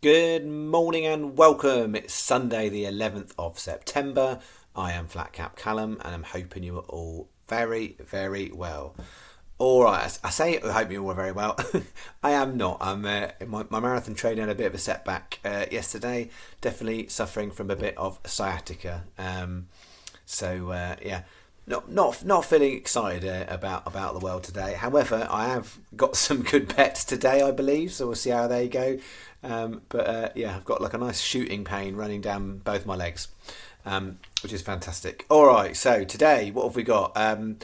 Good morning and welcome. It's Sunday the 11th of September. I am Flat Cap Callum and I'm hoping you are all very, very well. Alright, I say I hope you all very well. I am not. My marathon training had a bit of a setback yesterday. Definitely suffering from a bit of sciatica. Yeah. Not feeling excited about the world today. However, I have got some good bets today, I believe, so we'll see how they go. I've got like a nice shooting pain running down both my legs, which is fantastic. All right, so today, what have we got? I'm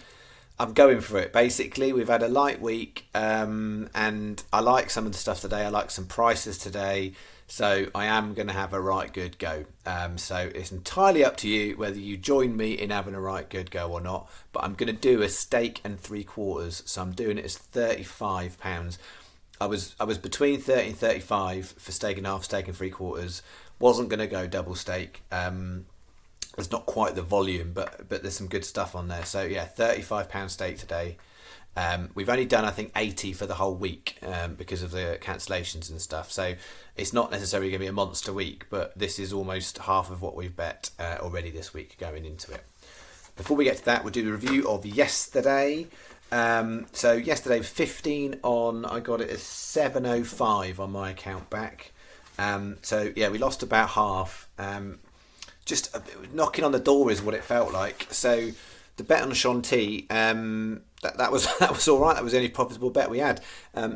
going for it. Basically, we've had a light week, and I like some of the stuff today. I like some prices today. So I am going to have a right good go. So it's entirely up to you whether you join me in having a right good go or not. But I'm going to do a steak and 3/4. So I'm doing it as £35. I was between 30 and 35 for steak and half, steak and 3/4. Wasn't going to go double steak. There's not quite the volume, but there's some good stuff on there. So yeah, £35 steak today. We've only done, I think, 80 for the whole week because of the cancellations and stuff. So it's not necessarily going to be a monster week, but this is almost half of what we've bet already this week going into it. Before we get to that, we'll do the review of yesterday. So yesterday was 15 on, I got it as 705 on my account back. We lost about half. Just knocking on the door is what it felt like. So the bet on Shanti, that was all right. That was the only profitable bet we had.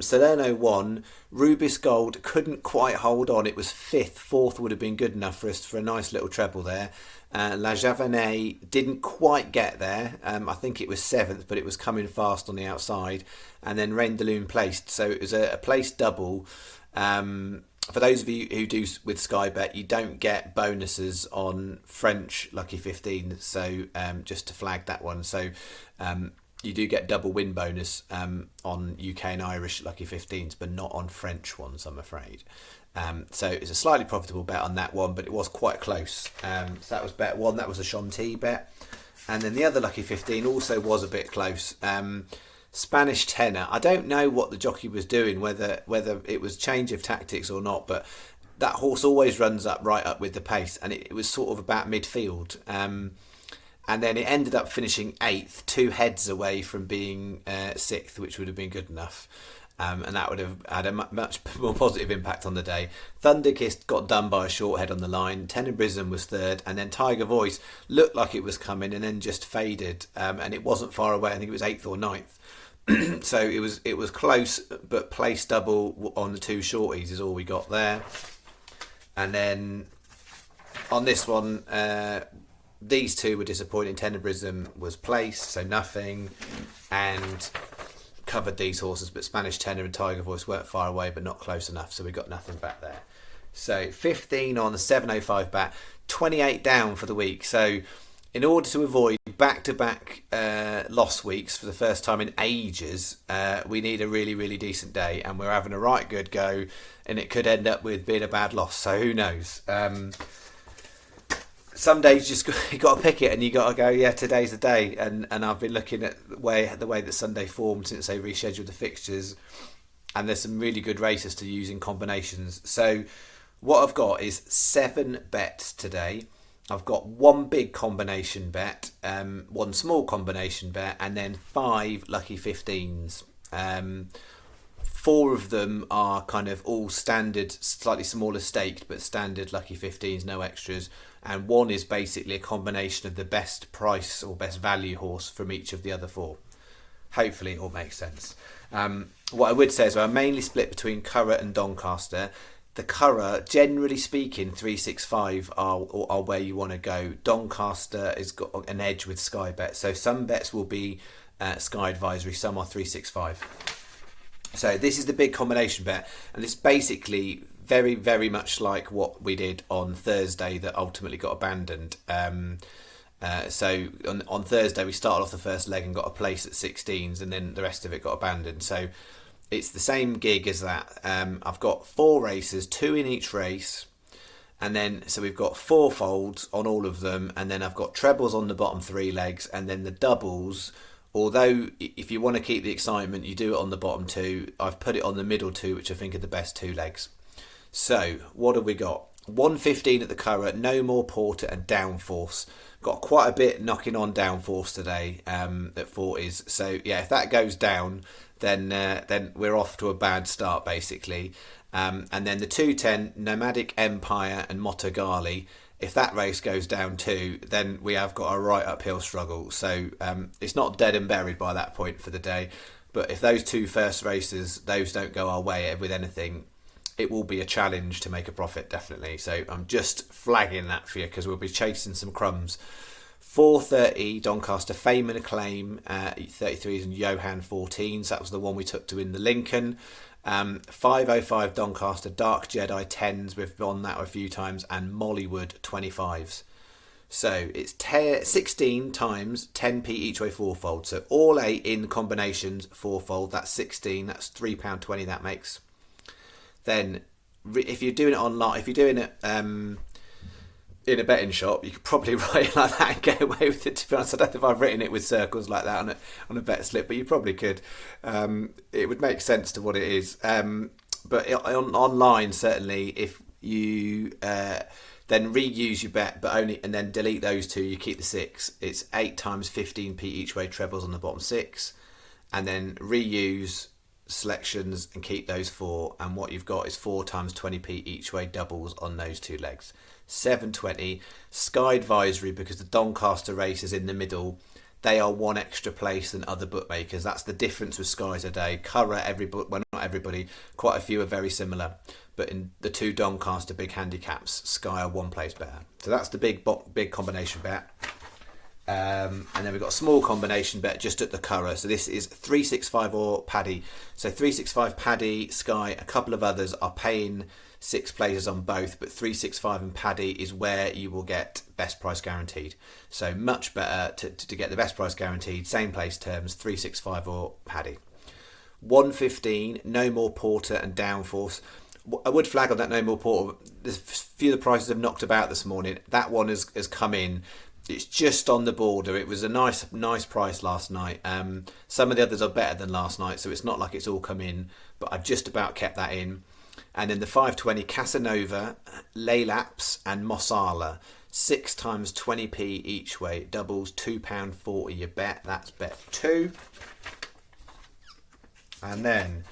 Salerno won. Rubis Gold couldn't quite hold on. It was fifth. Fourth would have been good enough for us for a nice little treble there. La Javanais didn't quite get there. I think it was seventh, but it was coming fast on the outside. And then Reine de Lune placed. So it was a place double. For those of you who do with Sky Bet, you don't get bonuses on French Lucky 15. So just to flag that one. So you do get double win bonus on UK and Irish Lucky 15s, but not on French ones, I'm afraid. So it's a slightly profitable bet on that one, but it was quite close. So that was bet one. That was a Shanti bet. And then the other Lucky 15 also was a bit close. Spanish tenor. I don't know what the jockey was doing, whether it was change of tactics or not, but that horse always runs right up with the pace, and it was sort of about midfield. And then it ended up finishing 8th, 2 heads away from being 6th, which would have been good enough. And that would have had a much more positive impact on the day. Thunderkiss got done by a short head on the line. Tenebrism was 3rd, and then Tiger Voice looked like it was coming and then just faded. And it wasn't far away. I think it was 8th or 9th. So it was close, but place double on the 2 shorties is all we got there. And then on this one, these 2 were disappointing. Tenebrism was placed, so nothing, and covered these horses, but Spanish Tenor and Tiger Voice weren't far away, but not close enough, so we got nothing back there. So 15 on the 705 bat, 28 down for the week. So in order to avoid back-to-back loss weeks for the first time in ages, we need a really, really decent day, and we're having a right good go, and it could end up with being a bad loss, so who knows. Some days you got to pick it, and you got to go, yeah, today's the day. And I've been looking at the way that Sunday formed since they rescheduled the fixtures, and there's some really good races to use in combinations. So what I've got is 7 bets today. I've got 1 big combination bet, 1 small combination bet, and then 5 lucky 15s. 4 of them are kind of all standard, slightly smaller staked, but standard lucky 15s, no extras. And 1 is basically a combination of the best price or best value horse from each of the other 4. Hopefully it all makes sense. What I would say is I'm mainly split between Curragh and Doncaster. The Curragh, generally speaking, 365 are where you want to go. Doncaster has got an edge with Sky Bet. So some bets will be Sky Advisory, some are 365. So this is the big combination bet, and it's basically very, very much like what we did on Thursday that ultimately got abandoned. So on Thursday we started off the first leg and got a place at 16s, and then the rest of it got abandoned. So it's the same gig as that. I've got 4 races, 2 in each race, and then so we've got 4 folds on all of them, and then I've got trebles on the bottom 3 legs, and then the doubles. Although if you want to keep the excitement, you do it on the bottom 2. I've put it on the middle 2, which I think are the best 2 legs. So what have we got? 115 at the Curragh, no more Porter and downforce. Got quite a bit knocking on downforce today at 40s. So yeah, if that goes down, then we're off to a bad start basically. And then the 210 Nomadic Empire and Motogali. If that race goes down too, then we have got a right uphill struggle. So it's not dead and buried by that point for the day. But if those two first races, those don't go our way with anything, it will be a challenge to make a profit, definitely. So I'm just flagging that for you because we'll be chasing some crumbs. 4:30 Doncaster Fame and Acclaim 33s and Johan 14s. That was the one we took to win the Lincoln. 5:05 Doncaster Dark Jedi 10s. We've done that a few times, and Mollywood 25s. So it's 16 times 10p each way fourfold. So all 8 in combinations fourfold. That's 16. That's £3.20 that makes. Then if you're doing it online, if you're doing it in a betting shop, you could probably write it like that and get away with it. To be honest, I don't know if I've written it with circles like that on a bet slip, but you probably could. It would make sense to what it is. But online, certainly, if you then reuse your bet, but only and then delete those two, you keep the 6. It's 8 times 15p each way trebles on the bottom 6, and then reuse selections and keep those 4, and what you've got is 4 times 20p each way doubles on those 2 legs. 720 Sky Advisory, because the Doncaster race is in the middle. They are 1 extra place than other bookmakers. That's the difference with Skies a day. Curragh, well, not everybody, quite a few are very similar, but in the 2 Doncaster big handicaps, Sky are 1 place better. So that's the big combination bet. And then we've got a small combination bet just at the Curragh. So this is 365 or Paddy. So 365 Paddy, Sky, a couple of others are paying 6 places on both, but 365 and Paddy is where you will get best price guaranteed. So much better to get the best price guaranteed, same place terms, 365 or Paddy. 115, no more Porter and downforce. I would flag on that no more Porter. A few of the prices have knocked about this morning. That one has come in. It's just on the border. It was a nice price last night. Some of the others are better than last night, so it's not like it's all come in, but I've just about kept that in. And then the 520 Casanova, Laylaps and Mossala, 6 times 20p each way, doubles £2.40 your bet. That's bet 2. And then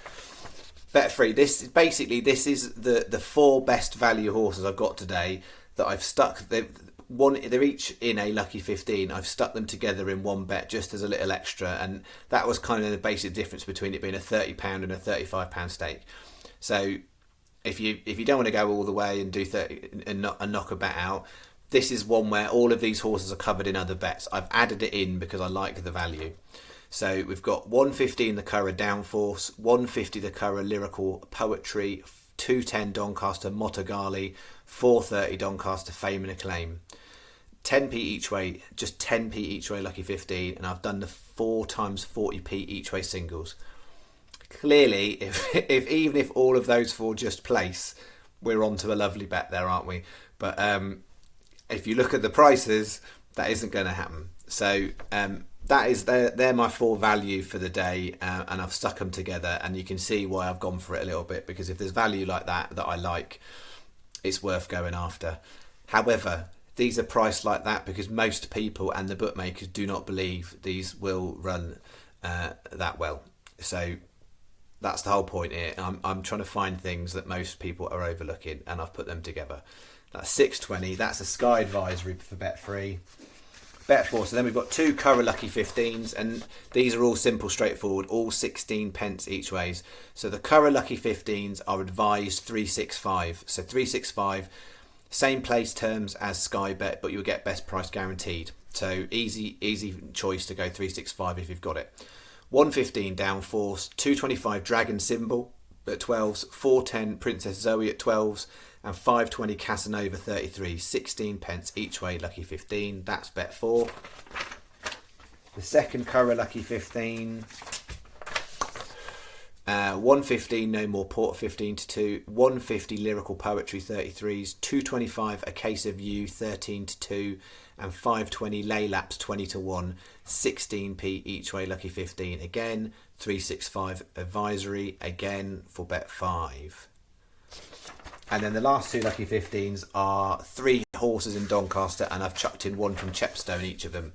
bet 3. This is the 4 best value horses I've got today that I've stuck. They're each in a lucky 15. I've stuck them together in 1 bet just as a little extra, and that was kind of the basic difference between it being a £30 and a £35 stake. So if you don't want to go all the way and do 30 and knock a bet out, this is one where all of these horses are covered in other bets. I've added it in because I like the value. So we've got 115 the Curragh Downforce, 150 the Curragh Lyrical Poetry, 210 Doncaster Motogali, 430 Doncaster Fame and Acclaim. 10p each way, just 10p each way lucky 15, and I've done the 4 times 40p each way singles. Clearly, if even if all of those 4 just place, we're on to a lovely bet there, aren't we? But if you look at the prices, that isn't going to happen. So they're my 4 value for the day, and I've stuck them together, and you can see why I've gone for it a little bit, because if there's value like that I like, it's worth going after. However, these are priced like that because most people and the bookmakers do not believe these will run that well. So that's the whole point here. I'm trying to find things that most people are overlooking, and I've put them together. That's 620. That's a Sky Advisory for bet 3. Bet 4. So then we've got 2 Curragh Lucky 15s, and these are all simple, straightforward, all 16 pence each ways. So the Curragh Lucky 15s are advised 365. So 365, same place terms as Sky Bet, but you'll get best price guaranteed. So easy choice to go 365 if you've got it. 115 Downforce, 225 Dragon Symbol at 12s, 410 Princess Zoe at 12s, and 520 Casanova 33, 16 pence each way, lucky 15. That's bet 4. The second Curragh Lucky 15, 115 No More Port 15 to 2, 150 Lyrical Poetry 33s, 225 A Case of You 13 to 2, and 520 Laylaps 20 to 1, 16p each way, lucky 15. Again, 365 Advisory again for bet 5. And then the last two lucky 15s are 3 horses in Doncaster, and I've chucked in 1 from Chepstow in each of them.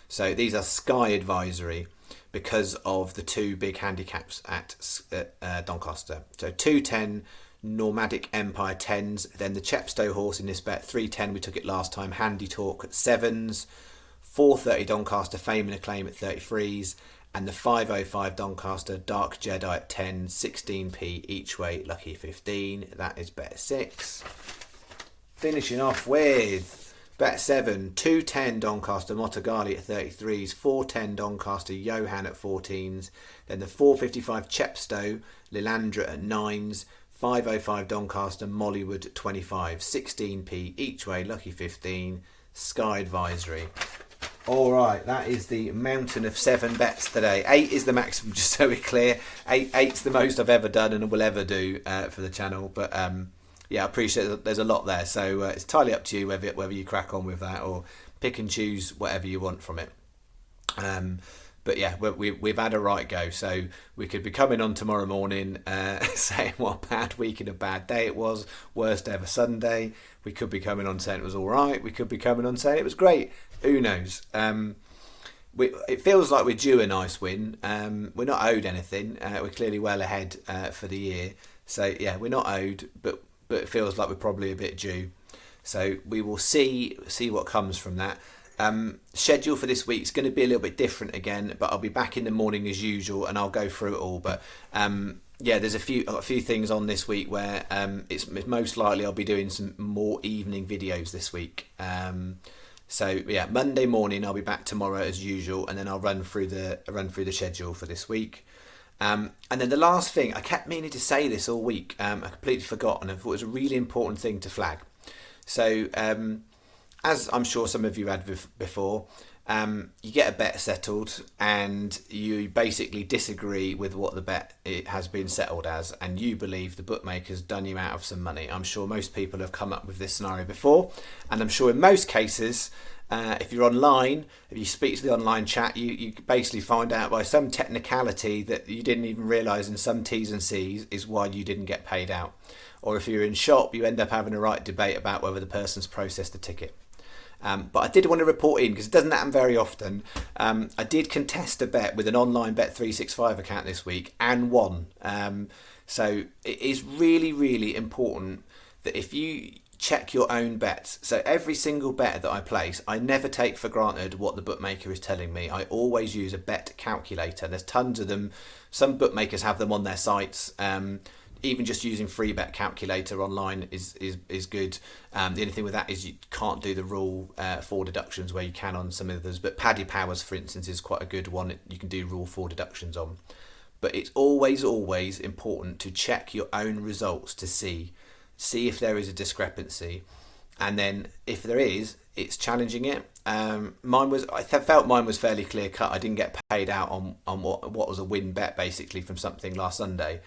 So these are Sky Advisory because of the 2 big handicaps at Doncaster. So 210 Nomadic Empire 10s, then the Chepstow horse in this bet 310, we took it last time, Handy Talk at 7s, 430 Doncaster Fame and Acclaim at 33s, and the 505 Doncaster Dark Jedi at 10, 16p each way, lucky 15. That is bet 6. Finishing off with bet 7, 210 Doncaster Motogali at 33s, 410 Doncaster Johan at 14s, then the 455 Chepstow Lilandra at 9s, 505 Doncaster Mollywood at 25, 16p each way, lucky 15, Sky Advisory. All right, that is the mountain of 7 bets today. 8 is the maximum, just so we're clear. Eight's the most I've ever done and will ever do for the channel. But yeah, I appreciate that there's a lot there. So it's entirely up to you whether you crack on with that or pick and choose whatever you want from it. But yeah, we've had a right go. So we could be coming on tomorrow morning saying what a bad week and a bad day it was. Worst ever Sunday. We could be coming on saying it was all right. We could be coming on saying it was great. Who knows? It feels like we're due a nice win. We're not owed anything. We're clearly well ahead for the year. So yeah, we're not owed, but it feels like we're probably a bit due. So we will see what comes from that. Schedule for this week is going to be a little bit different again, but I'll be back in the morning as usual and I'll go through it all. But yeah, there's a few things on this week where it's most likely I'll be doing some more evening videos this week. So yeah, Monday morning I'll be back tomorrow as usual, and then I'll run through the schedule for this week. And then the last thing, I kept meaning to say this all week, I completely forgot, and I thought it was a really important thing to flag. So as I'm sure some of you had before, you get a bet settled and you basically disagree with what the bet it has been settled as, and you believe the bookmaker's done you out of some money. I'm sure most people have come up with this scenario before, and I'm sure in most cases, if you're online, if you speak to the online chat, you basically find out by some technicality that you didn't even realise in some T's and C's is why you didn't get paid out. Or if you're in shop, you end up having a right debate about whether the person's processed the ticket. But I did want to report in, because it doesn't happen very often. I did contest a bet with an online Bet365 account this week and won. So it is really, really important that if you check your own bets, so every single bet that I place, I never take for granted what the bookmaker is telling me. I always use a bet calculator. There's tons of them. Some bookmakers have them on their sites. Even just using free bet calculator online is good. The only thing with that is you can't do the rule 4 deductions where you can on some others. But Paddy Powers, for instance, is quite a good one. You can do rule 4 deductions on. But it's always important to check your own results to see if there is a discrepancy, and then if there is, it's challenging it. I felt mine was fairly clear cut. I didn't get paid out on what was a win bet basically from something last Sunday.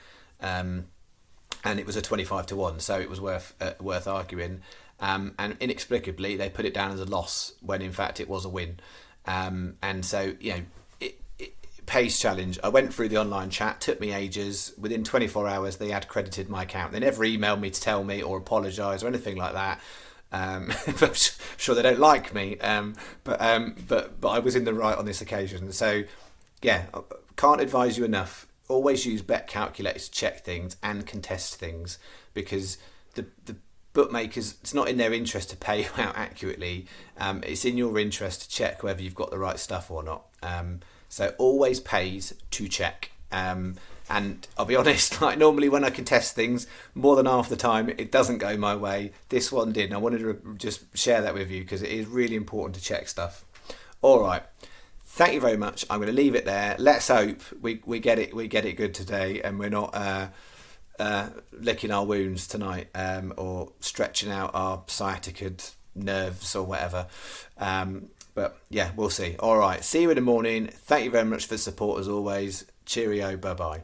And it was a 25-1, so it was worth arguing. And inexplicably, they put it down as a loss when in fact it was a win. And so, you know, it pays challenge. I went through the online chat, took me ages. Within 24 hours, they had credited my account. They never emailed me to tell me or apologise or anything like that. I'm sure they don't like me, but I was in the right on this occasion. So, yeah, can't advise you enough. Always use bet calculators to check things and contest things, because the bookmakers, it's not in their interest to pay you out accurately. It's in your interest to check whether you've got the right stuff or not. So always pays to check. And I'll be honest, like normally when I contest things, more than half the time it doesn't go my way. This one did, and I wanted to just share that with you because it is really important to check stuff. All right. Thank you very much. I'm going to leave it there. Let's hope we get it good today, and we're not licking our wounds tonight or stretching out our sciatica nerves or whatever. But yeah, we'll see. All right. See you in the morning. Thank you very much for the support as always. Cheerio. Bye bye.